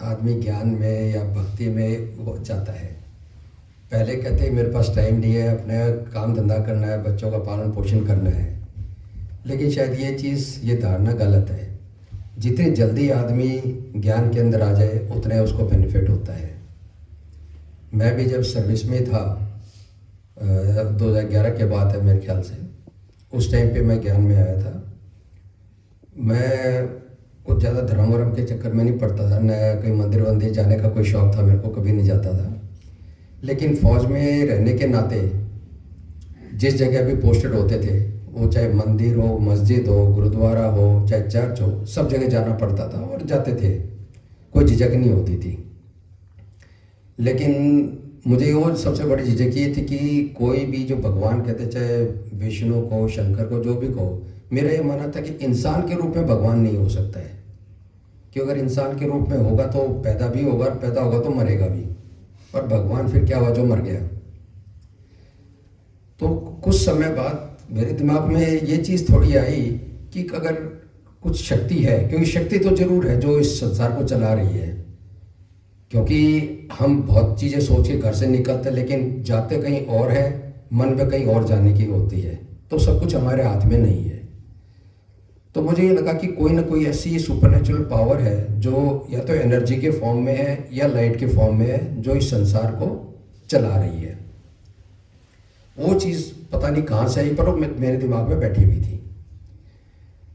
आदमी ज्ञान में या भक्ति में वो जाता है। पहले कहते मेरे पास टाइम नहीं है, अपने काम धंधा करना है, बच्चों का पालन पोषण करना है। लेकिन शायद ये चीज़, ये धारणा गलत है। जितनी जल्दी आदमी ज्ञान के अंदर आ जाए उतने उसको बेनिफिट होता है। मैं भी जब सर्विस में था, 2011 के बाद है मेरे ख्याल से, उस टाइम पे मैं ज्ञान में आया था। मैं कुछ ज़्यादा धर्म वरम के चक्कर में नहीं पड़ता था, न कहीं मंदिर वंदिर जाने का कोई शौक़ था मेरे को, कभी नहीं जाता था। लेकिन फ़ौज में रहने के नाते जिस जगह भी पोस्टेड होते थे, वो चाहे मंदिर हो, मस्जिद हो, गुरुद्वारा हो, चाहे चर्च हो, सब जगह जाना पड़ता था और जाते थे, कोई झिझक नहीं होती थी। लेकिन मुझे वो सबसे बड़ी झिझक ये थी कि कोई भी जो भगवान कहते, चाहे विष्णु को, शंकर को, जो भी कहो, मेरा ये मानना था कि इंसान के रूप में भगवान नहीं हो सकता है। कि अगर इंसान के रूप में होगा तो पैदा भी होगा, और पैदा होगा तो मरेगा भी, और भगवान फिर क्या हुआ जो मर गया। तो कुछ समय बाद मेरे दिमाग में ये चीज़ थोड़ी आई कि अगर कुछ शक्ति है, क्योंकि शक्ति तो जरूर है जो इस संसार को चला रही है। क्योंकि हम बहुत चीज़ें सोच के घर से निकलते, लेकिन जाते कहीं और है, मन में कहीं और जाने की होती है। तो सब कुछ हमारे हाथ में नहीं है। तो मुझे ये लगा कि कोई ना कोई ऐसी सुपरनेचुरल पावर है जो या तो एनर्जी के फॉर्म में है या लाइट के फॉर्म में है, जो इस संसार को चला रही है। वो चीज़ पता नहीं कहाँ से आई, पर वो मेरे दिमाग में बैठी हुई थी।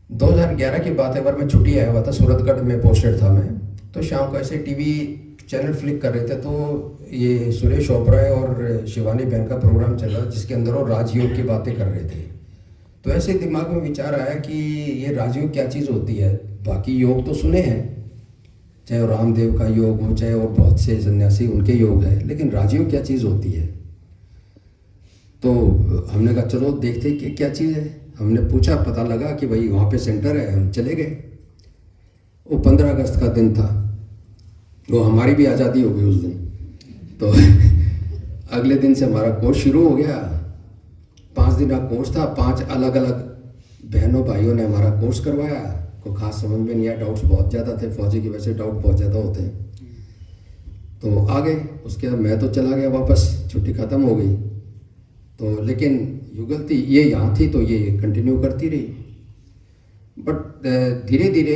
2011 की बात है, बार मैं छुट्टी आया हुआ था, सूरतगढ़ में पोस्टेड था मैं। तो शाम को ऐसे टीवी चैनल फ्लिक कर रहे थे, तो ये सुरेश ओबराय और शिवानी बहन का प्रोग्राम चला, जिसके अंदर वो राजयोग की बातें कर रहे थे। तो ऐसे दिमाग में विचार आया कि ये राजयोग क्या चीज़ होती है। बाकी योग तो सुने हैं, चाहे वो रामदेव का योग हो, चाहे और बहुत से सन्यासी उनके योग है, लेकिन राजयोग क्या चीज़ होती है। तो हमने कहा चलो देखते कि क्या चीज़ है। हमने पूछा, पता लगा कि भाई वहाँ पे सेंटर है। हम चले गए। वो 15 अगस्त का दिन था, वो हमारी भी आज़ादी हो गई उस दिन। तो अगले दिन से हमारा कोर्स शुरू हो गया। 5 दिन का कोर्स था, 5 अलग अलग बहनों भाइयों ने हमारा कोर्स करवाया। को खास समझ में नहीं आया, डाउट्स बहुत ज़्यादा थे, फौजी की वजह से डाउट बहुत ज़्यादा होते हैं। तो आ गए। उसके बाद मैं तो चला गया वापस, छुट्टी ख़त्म हो गई। तो लेकिन युगल थी, ये यहाँ थी तो ये कंटिन्यू करती रही। बट धीरे धीरे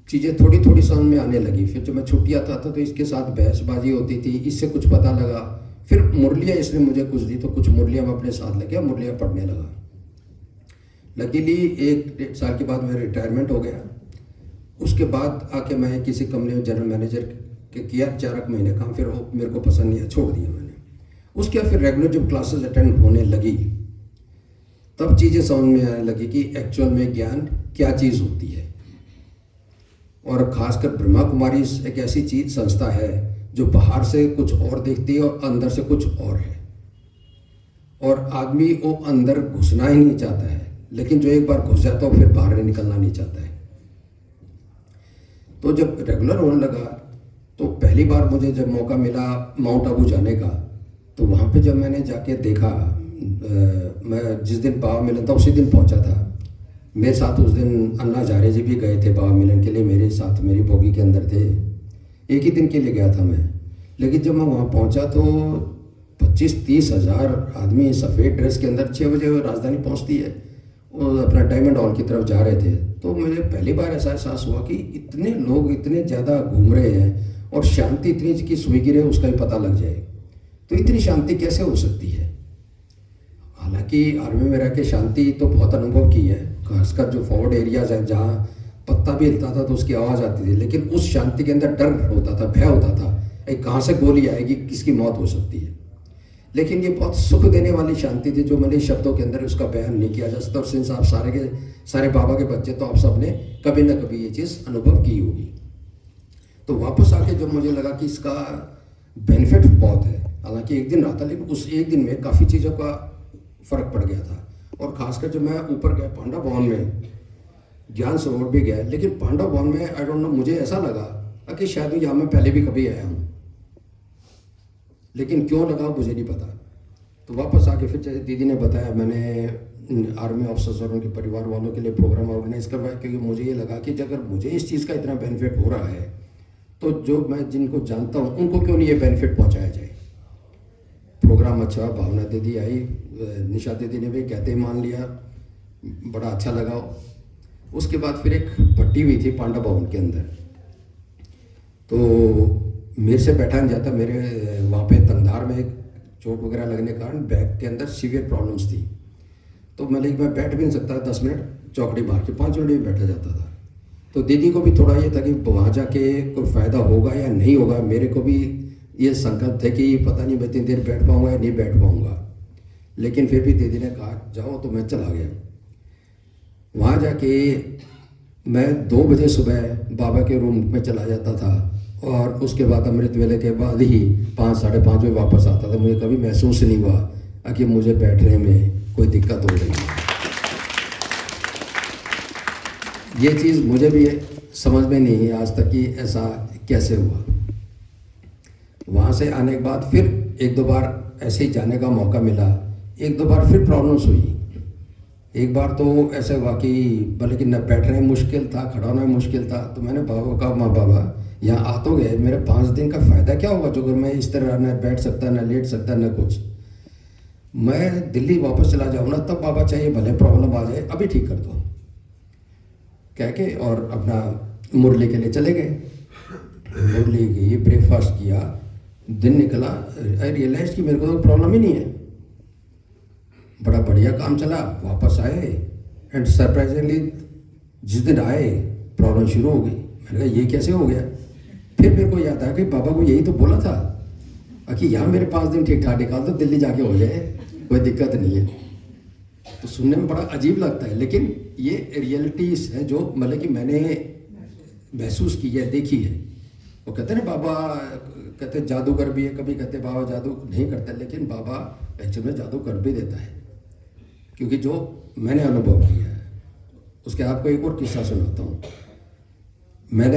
चीज़ें थोड़ी थोड़ी समझ में आने लगी। फिर जब मैं छुट्टी आता था तो इसके साथ बहसबाजी होती थी, इससे कुछ पता लगा। फिर मुरलियाँ इसने मुझे कुछ दी, तो कुछ मुरलियाँ मैं अपने साथ लेके मुरलियाँ पढ़ने लगा। लकीली 1-1.5 साल के बाद मेरा रिटायरमेंट हो गया। उसके बाद आके मैं किसी कंपनी में जनरल मैनेजर के किया 4 महीने काम। फिर वो मेरे को पसंद नहीं आया, छोड़ दिया मैंने। उसके बाद फिर रेगुलर जब क्लासेस अटेंड होने लगी, तब चीज़ें समझ में आने लगी कि एक्चुअल में ज्ञान क्या चीज़ होती है। और ख़ासकर ब्रह्मा कुमारी एक ऐसी चीज़, संस्था है जो बाहर से कुछ और देखती है और अंदर से कुछ और है। और आदमी वो अंदर घुसना ही नहीं चाहता है, लेकिन जो एक बार घुस जाता है फिर बाहर निकलना नहीं चाहता है। तो जब रेगुलर होने लगा, तो पहली बार मुझे जब मौका मिला माउंट आबू जाने का, तो वहाँ पे जब मैंने जाके देखा, मैं जिस दिन बाबा मिलन था उसी दिन पहुँचा था। मेरे साथ उस दिन अन्ना हजारे जी भी गए थे बाबा मिलन के लिए, मेरे साथ मेरी बोगी के अंदर थे। एक ही दिन के लिए गया था मैं। लेकिन जब मैं वहाँ पहुँचा तो 25-30 हज़ार आदमी सफ़ेद ड्रेस के अंदर 6 बजे राजधानी पहुँचती है, वो अपना डायमंड हॉल की तरफ जा रहे थे। तो मुझे पहली बार ऐसा एहसास हुआ कि इतने लोग इतने ज़्यादा घूम रहे हैं और शांति इतनी कि सुई गिरे उसका ही पता लग जाए। तो इतनी शांति कैसे हो सकती है। हालांकि आर्मी में रह के शांति तो बहुत अनुभव की है, खासकर जो फॉरवर्ड एरियाज़ हैं जहाँ पत्ता भी हिलता था तो उसकी आवाज़ आती थी, लेकिन उस शांति के अंदर डर होता था, भय होता था, एक कहाँ से गोली आएगी, किसकी मौत हो सकती है। लेकिन ये बहुत सुख देने वाली शांति थी जो मैंने शब्दों के अंदर उसका बयान नहीं किया जा सकता। और सिंस आप सारे के सारे बाबा के बच्चे, तो आप सब ने कभी ना कभी ये चीज़ अनुभव की होगी। तो वापस आके जब मुझे लगा कि इसका बेनिफिट बहुत है, हालांकि एक दिन रहा था, लेकिन उस एक दिन में काफ़ी चीज़ों का फ़र्क पड़ गया था। और ख़ासकर जब मैं ऊपर गया पांडव भवन में, ज्ञान सरोवर भी गया, लेकिन पांडव भवन में आई डोंट नो, मुझे ऐसा लगा कि शायद यहाँ मैं पहले भी कभी आया हूँ, लेकिन क्यों लगा मुझे नहीं पता। तो वापस आके फिर जैसे दीदी ने बताया, मैंने आर्मी ऑफिसर्स और उनके परिवार वालों के लिए प्रोग्राम ऑर्गेनाइज करवाया, क्योंकि मुझे ये लगा कि अगर मुझे इस चीज़ का इतना बेनिफिट हो रहा है तो जो मैं जिनको जानता हूँ उनको क्यों नहीं ये बेनिफिट पहुँचाया जाए। प्रोग्राम अच्छा, भावना दीदी आई, निशा दीदी ने भी कहते ही मान लिया, बड़ा अच्छा लगा। उसके बाद फिर एक पट्टी हुई थी पांडा भवन के अंदर, तो मेरे से बैठा नहीं जाता, मेरे वहाँ पे तंगधार में एक चोट वगैरह लगने के कारण बैक के अंदर सीवियर प्रॉब्लम्स थी। तो मैं बैठ भी नहीं सकता, 10 मिनट चौकड़ी मार के 5 मिनट भी बैठा जाता था। तो दीदी को भी थोड़ा ये था कि वहाँ जाके कोई फ़ायदा होगा या नहीं होगा। मेरे को भी ये संकल्प थे कि पता नहीं मैं इतनी देर बैठ पाऊँगा या नहीं बैठ पाऊँगा, लेकिन फिर भी दीदी ने कहा जाओ, तो मैं चला गया। वहाँ जाके मैं 2 बजे सुबह बाबा के रूम में चला जाता था और उसके बाद अमृत वेले के बाद ही 5 साढ़े 5 बजे वापस आता था। मुझे कभी महसूस नहीं हुआ कि मुझे बैठने में कोई दिक्कत हो रही है। ये चीज़ मुझे भी समझ में नहीं है आज तक कि ऐसा कैसे हुआ। वहाँ से आने के बाद फिर 1-2 बार ऐसे ही जाने का मौका मिला, 1-2 बार फिर प्रॉब्लम्स हुई। एक बार तो ऐसे हुआ कि बल्कि न बैठने में मुश्किल था, खड़ा होना में मुश्किल था। तो मैंने बाबा को कहा, माँ बाबा यहाँ आ तो गए, मेरे 5 दिन का फ़ायदा क्या होगा जो अगर मैं इस तरह न बैठ सकता, न लेट सकता, न कुछ। मैं दिल्ली वापस चला जाऊँ ना, तब बाबा चाहिए भले प्रॉब्लम आ जाए, अभी ठीक कर दो कह के, और अपना मुरली के लिए चले गए। मुरली गई, ब्रेकफास्ट किया, दिन निकला, आई रियलाइज कि मेरे को तो प्रॉब्लम ही नहीं है, बड़ा बढ़िया काम चला। वापस आए एंड सरप्राइजिंगली जिस दिन आए प्रॉब्लम शुरू हो गई। मैंने कहा ये कैसे हो गया। फिर मेरे को याद आया कि बाबा को यही तो बोला था कि यहाँ मेरे 5 दिन ठीक ठाक निकाल दो, दिल्ली जाके हो जाए, कोई दिक्कत नहीं है। तो सुनने में बड़ा अजीब लगता है, लेकिन ये रियलिटीज है जो मतलब कि मैंने महसूस की है, देखी है। वो कहते हैं ना बाबा, कहते जादूगर भी है, कभी कहते बाबा जादू नहीं करते, लेकिन बाबा एक्चुअल में जादू कर भी देता है, क्योंकि जो मैंने अनुभव किया है। उसके आपको एक और किस्सा सुनाता हूँ। मैंने